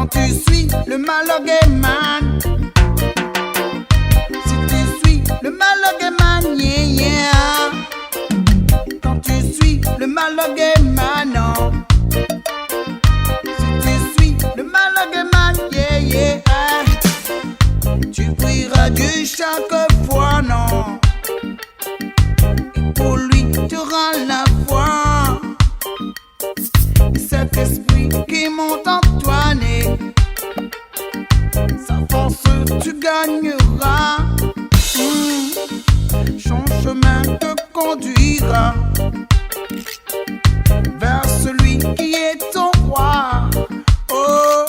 Quand tu suis le malogéman, si tu suis le malogéman, yeah, yeah. Quand tu suis le malogéman, non. Si tu suis le malogéman, yeah, yeah. Tu prieras Dieu chaque fois, non. Et pour lui, tu auras la foi. Cet esprit qui monte en toi, né, sa force tu gagneras. Son chemin te conduira vers celui qui est ton roi. Oh,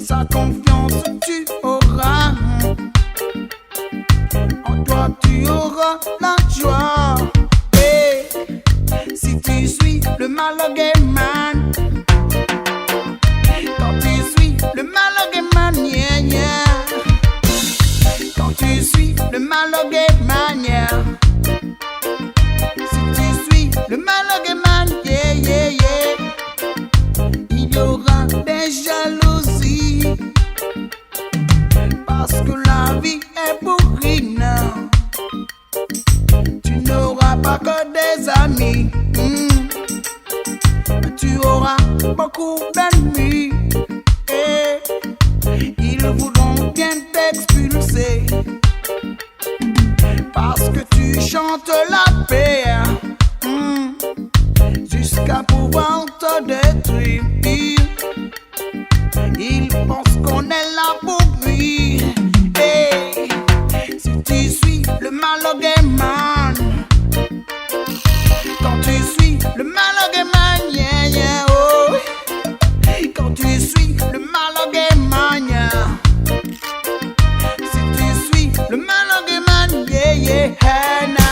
sa confiance tu auras. En toi tu auras la joie. Hey, si tu suis le malogéman, quand tu suis le malogéman, yeah, yeah. Quand tu suis le malogéman, yeah. Si tu suis le malogéman, yeah, yeah, yeah. Il y aura des jalousies, parce que la vie est pourrie, non. Tu n'auras pas que des amis, tu auras beaucoup d'ennemis. Et ils voudront bien t'expulser, parce que tu chantes la paix, jusqu'à pouvoir te détruire. Ils pensent qu'on est là pour lui. Et si tu suis le malogéman, quand tu suis le malogéman, yeah, yeah, oh. Quand tu suis le malogéman, yeah. Si tu suis le malogéman, yeah, yeah, nah.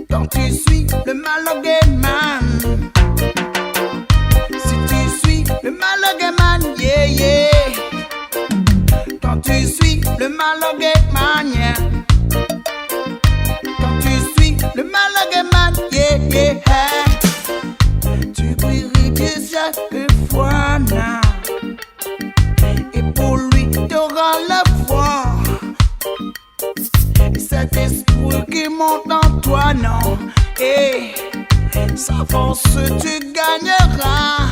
Quand tu suis le malogéman, si tu suis le malogéman, yeah, yeah. Quand tu suis le malogéman, yeah. Quand tu suis le malogéman, yeah, yeah. Tu prieras Dieu chaque fois, non. Et pour lui, tu auras la foi. Cet esprit qui monte en toi, non. Et sa force tu gagneras.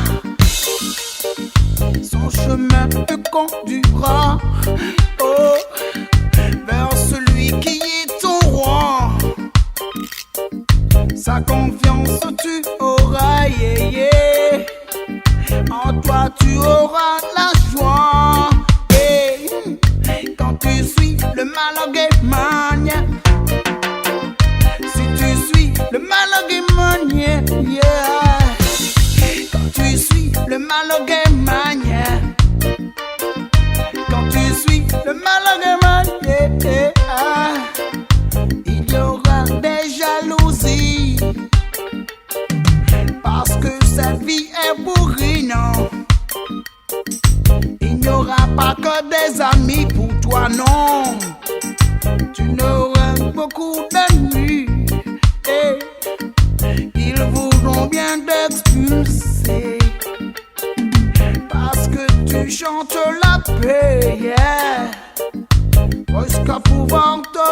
Son chemin te conduira, oh, vers celui qui est ton roi. Sa confiance tu auras, yeah, yeah. En toi tu auras la joie. Et quand tu suis le malogéman, yeah. Si tu suis le malogéman, yeah, yeah. Quand tu suis le malogéman, yeah. Quand tu suis le malogéman, yeah, yeah. Il y aura des jalousies, parce que cette vie est pourrie, non. Il n'y aura pas que des amis pour toi, non. Tu n'auras beaucoup d'ennemis, et ils voudront bien t'expulser, parce que tu chantes la paix, yeah. Jusqu'à pouvoir te